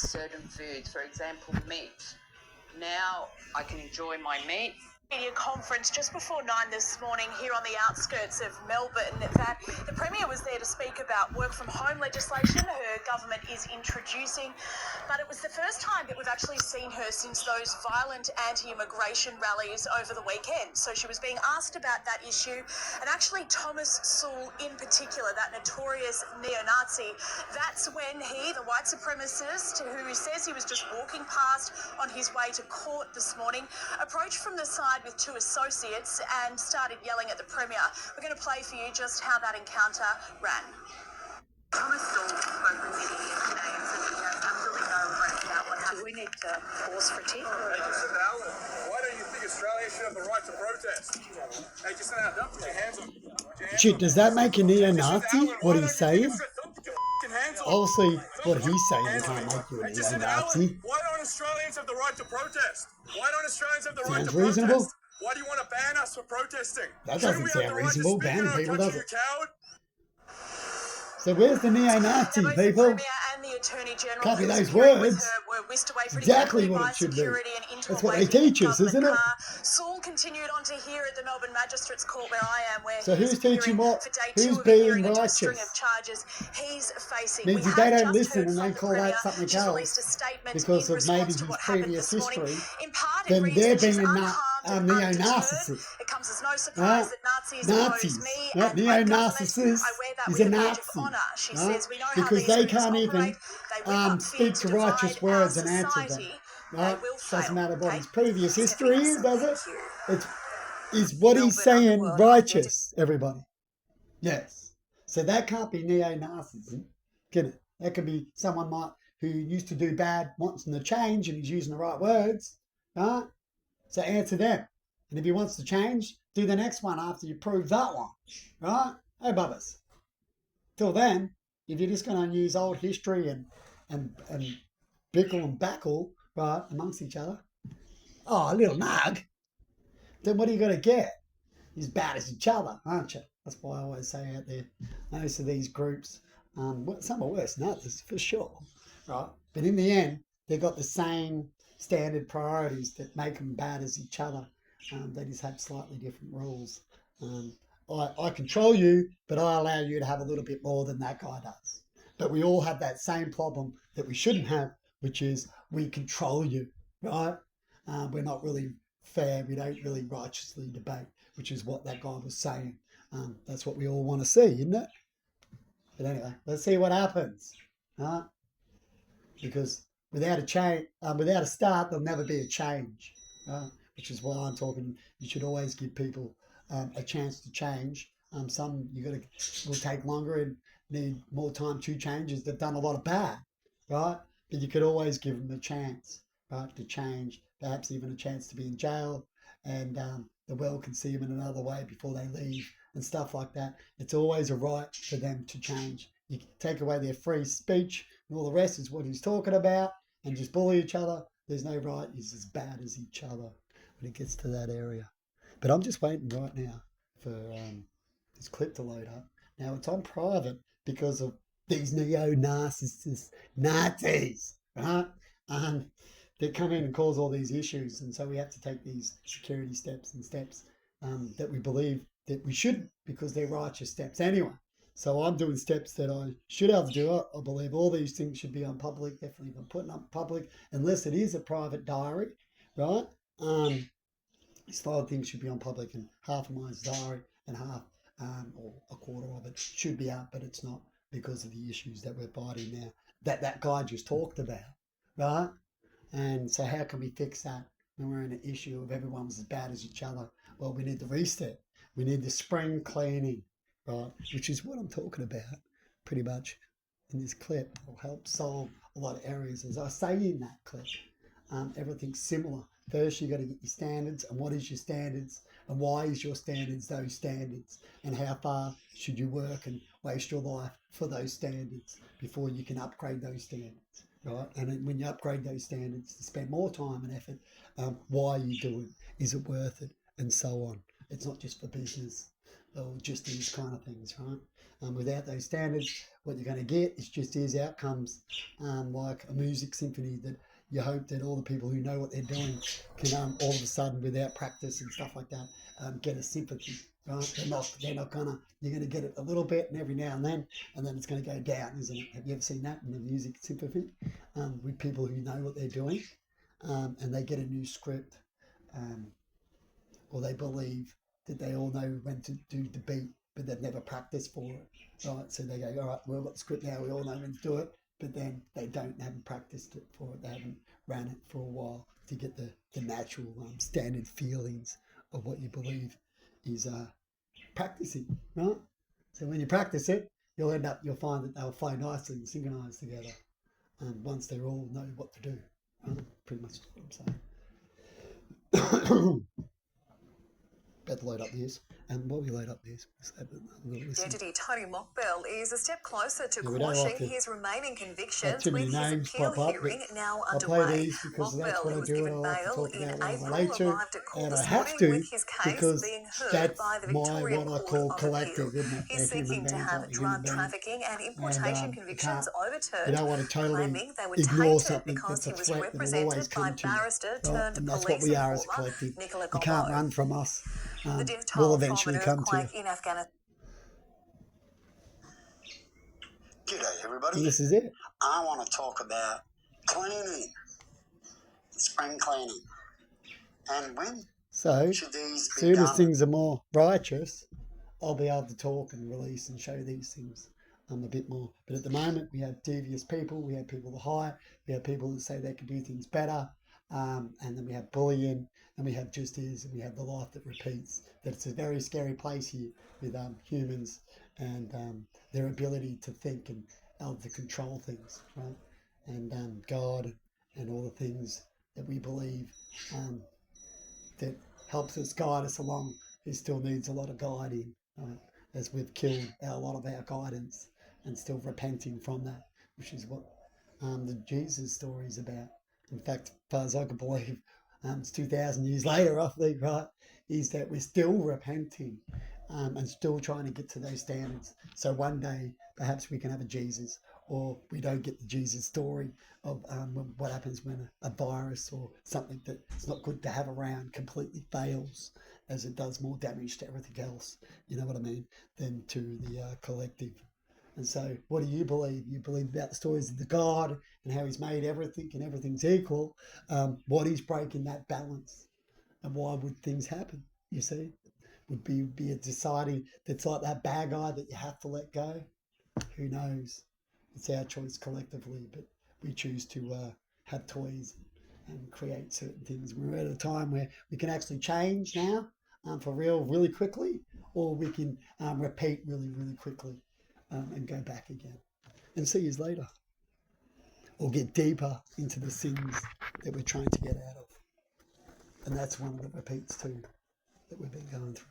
certain foods, for example, meat. Now I can enjoy my meat. Media conference just before 9 this morning here on the outskirts of Melbourne that the Premier was there to speak about work from home legislation her government is introducing, but it was the first time that we've actually seen her since those violent anti-immigration rallies over the weekend. So she was being asked about that issue, and actually Thomas Sewell in particular, that notorious neo-Nazi, that's when he, the white supremacist who says he was just walking past on his way to court this morning, approached from the side with two associates and started yelling at the Premier. We're going to play for you just how that encounter ran. Thomas Sewell spoke with media yesterday and said that he has absolutely no worries about what happened. Do we need to pause for tea? Hey, Jacinda Allen, why don't you think Australia should have the right to protest? Hey, Jacinda Allen, don't put your hands on. Shit, does that make a neo-Nazi? What he's saying? Obviously, what he's saying doesn't make you a neo-Nazi. Why don't Australians have the right to protest? Why don't Australians have the right to Sounds reasonable. protest? Why do you want to ban us for protesting? That Shouldn't doesn't we have sound the right to reasonable. speak in Banning our people country, doesn't. you coward? So where's the neo-Nazi, Both the people? Premier and the Attorney General Copy who was those appearing with words. her were whisked away pretty Exactly quickly what by it should be. security and into That's a what they waiting teach us, government isn't it? car. Sewell continued on to here at the Melbourne Magistrates Court where I am, where So he's who's teaching appearing what? for day Who's 2 of a being hearing into a string righteous? of charges he's facing. Means We if they have don't just listen heard and they from the call that Premier. something She's released a else statement because in of maybe response to his what happened previous this morning. history, In part, it then reads they're that she's being unharmed and undeterred. neo-narcissist. It comes as no surprise that Nazis oppose me and my government. Neo-narcissist I wear that is with a a badge of Nazi. honour. She Right? says we know how Because these they groups can't operate. even They whip up speak fears to to righteous divide our words and answer them. society. Right? They will Doesn't fail, matter what okay? his previous history is, does it? Thank you. It's, is what he's Melbourne saying Underworld. righteous, everybody? Yes. So that can't be neo-Nazism, can it? That could be someone who used to do bad, wants them to change, and he's using the right words. Right? So answer them. And if he wants to change, do the next one after you prove that one. Right? Hey, bubbas. Till then, if you're just going to use old history and bickle and backle, right, amongst each other, oh, a little nug, then what are you going to get? As bad as each other, aren't you? That's why I always say out there, most of these groups, some are worse than others, for sure, right? But in the end, they've got the same standard priorities that make them bad as each other. They just have slightly different rules. I control you, but I allow you to have a little bit more than that guy does. But we all have that same problem that we shouldn't have, which is we control you, right? We're not really fair. We don't really righteously debate, which is what that guy was saying. That's what we all want to see, isn't it? But anyway, let's see what happens, right? Because without a change, without a start, there'll never be a change, right? Which is why I'm talking. You should always give people a chance to change. Some will take longer and need more time to change, as they've done a lot of bad, right? But you could always give them a chance, right, to change. Perhaps even a chance to be in jail, and the world can see them in another way before they leave and stuff like that. It's always a right for them to change. You take away their free speech and all the rest is what he's talking about, and just bully each other. There's no right. It's as bad as each other when it gets to that area. But I'm just waiting right now for this clip to load up. Now it's on private because of these neo-narcissist Nazis, right? They come in and cause all these issues, and so we have to take these security steps that we believe that we shouldn't, because they're righteous steps anyway. So I'm doing steps that I should have to do. I believe all these things should be on public, definitely not putting up public, unless it is a private diary, right? These 5 things should be on public, and half of mine's diary and half or a quarter of it should be up, but it's not because of the issues that we're fighting now, that guy just talked about, right? And so how can we fix that when we're in an issue of everyone was as bad as each other? Well, we need the reset. We need the spring cleaning, right? Which is what I'm talking about pretty much in this clip. It'll help solve a lot of areas. As I say in that clip, everything's similar. First, you got to get your standards, and what is your standards, and why is your standards those standards, and how far should you work and waste your life for those standards before you can upgrade those standards, right? And when you upgrade those standards to spend more time and effort, why are you doing? Is it worth it? And so on. It's not just for business. or just is kind of things, right? Without those standards, what you're going to get is just is outcomes, like a music symphony that you hope that all the people who know what they're doing can all of a sudden, without practice and stuff like that, get a sympathy. Right? They're not gonna. You're gonna get it a little bit, and every now and then it's gonna go down, isn't it? Have you ever seen that in the music symphony with people who know what they're doing, and they get a new script, or they believe that they all know when to do the beat, but they've never practiced for it, right? So they go, all right, we've got the script now, we all know when to do it, but then they haven't practiced it for it, they haven't ran it for a while to get the natural standard feelings of what you believe is practicing, right? So when you practice it, you'll find that they'll flow nicely and synchronise together, once they all know what to do, pretty much what I'm saying. Better load up this. And while we load up this, let's have a little listen. Deputy Tony Mockbell is a step closer to Yeah, we don't quashing like to his remaining have convictions too many with his names appeal pop up, hearing now I'll play underway. these because that's Mockbell, what who I was do, given and I like to bail talk in about what I April, relate to, arrived at court and I this have morning to with his case because being heard that's by the my Victorian what I Court call of collective, Appeal. isn't it? He's They're human seeking to beings, have like drug human beings. trafficking and And importation you convictions you overturned, don't want to totally claiming they were ignore tainted something because that's he a was threat that will always represented by come to you, barrister right? turned And that's what police we are as a informer collective. Nicola You can't Gobbo. run from us. The death We'll toll from eventually an come to you. earthquake in Afghanistan. G'day everybody. And this is it. I want to talk about cleaning, spring cleaning, and when So, should these be soon as done? things are more righteous, I'll be able to talk and release and show these things a bit more. But at the moment, we have devious people, we have people that hide, we have people that say they can do things better, and then we have bullying, and we have just is, and we have the life that repeats. That it's a very scary place here with humans and their ability to think and able to control things, right? And God and all the things that we believe that helps us guide us along. It still needs a lot of guiding, right? As we've killed a lot of our guidance and still repenting from that, which is what the Jesus story is about. In fact, as far as I can believe, it's 2,000 years later, roughly, right, is that we're still repenting and still trying to get to those standards. So one day, perhaps we can have a Jesus, or we don't get the Jesus story of what happens when a virus or something that's not good to have around completely fails, as it does more damage to everything else, you know what I mean, than to the collective. And so what do you believe? You believe about the stories of the God and how he's made everything and everything's equal. What is breaking that balance? And why would things happen, you see? Would be a deciding that's like that bad guy that you have to let go? Who knows? It's our choice collectively, but we choose to have toys and create certain things. We're at a time where we can actually change now for real really quickly, or we can repeat really, really quickly and go back again and see you later, or get deeper into the sins that we're trying to get out of. And that's one of the repeats too that we've been going through.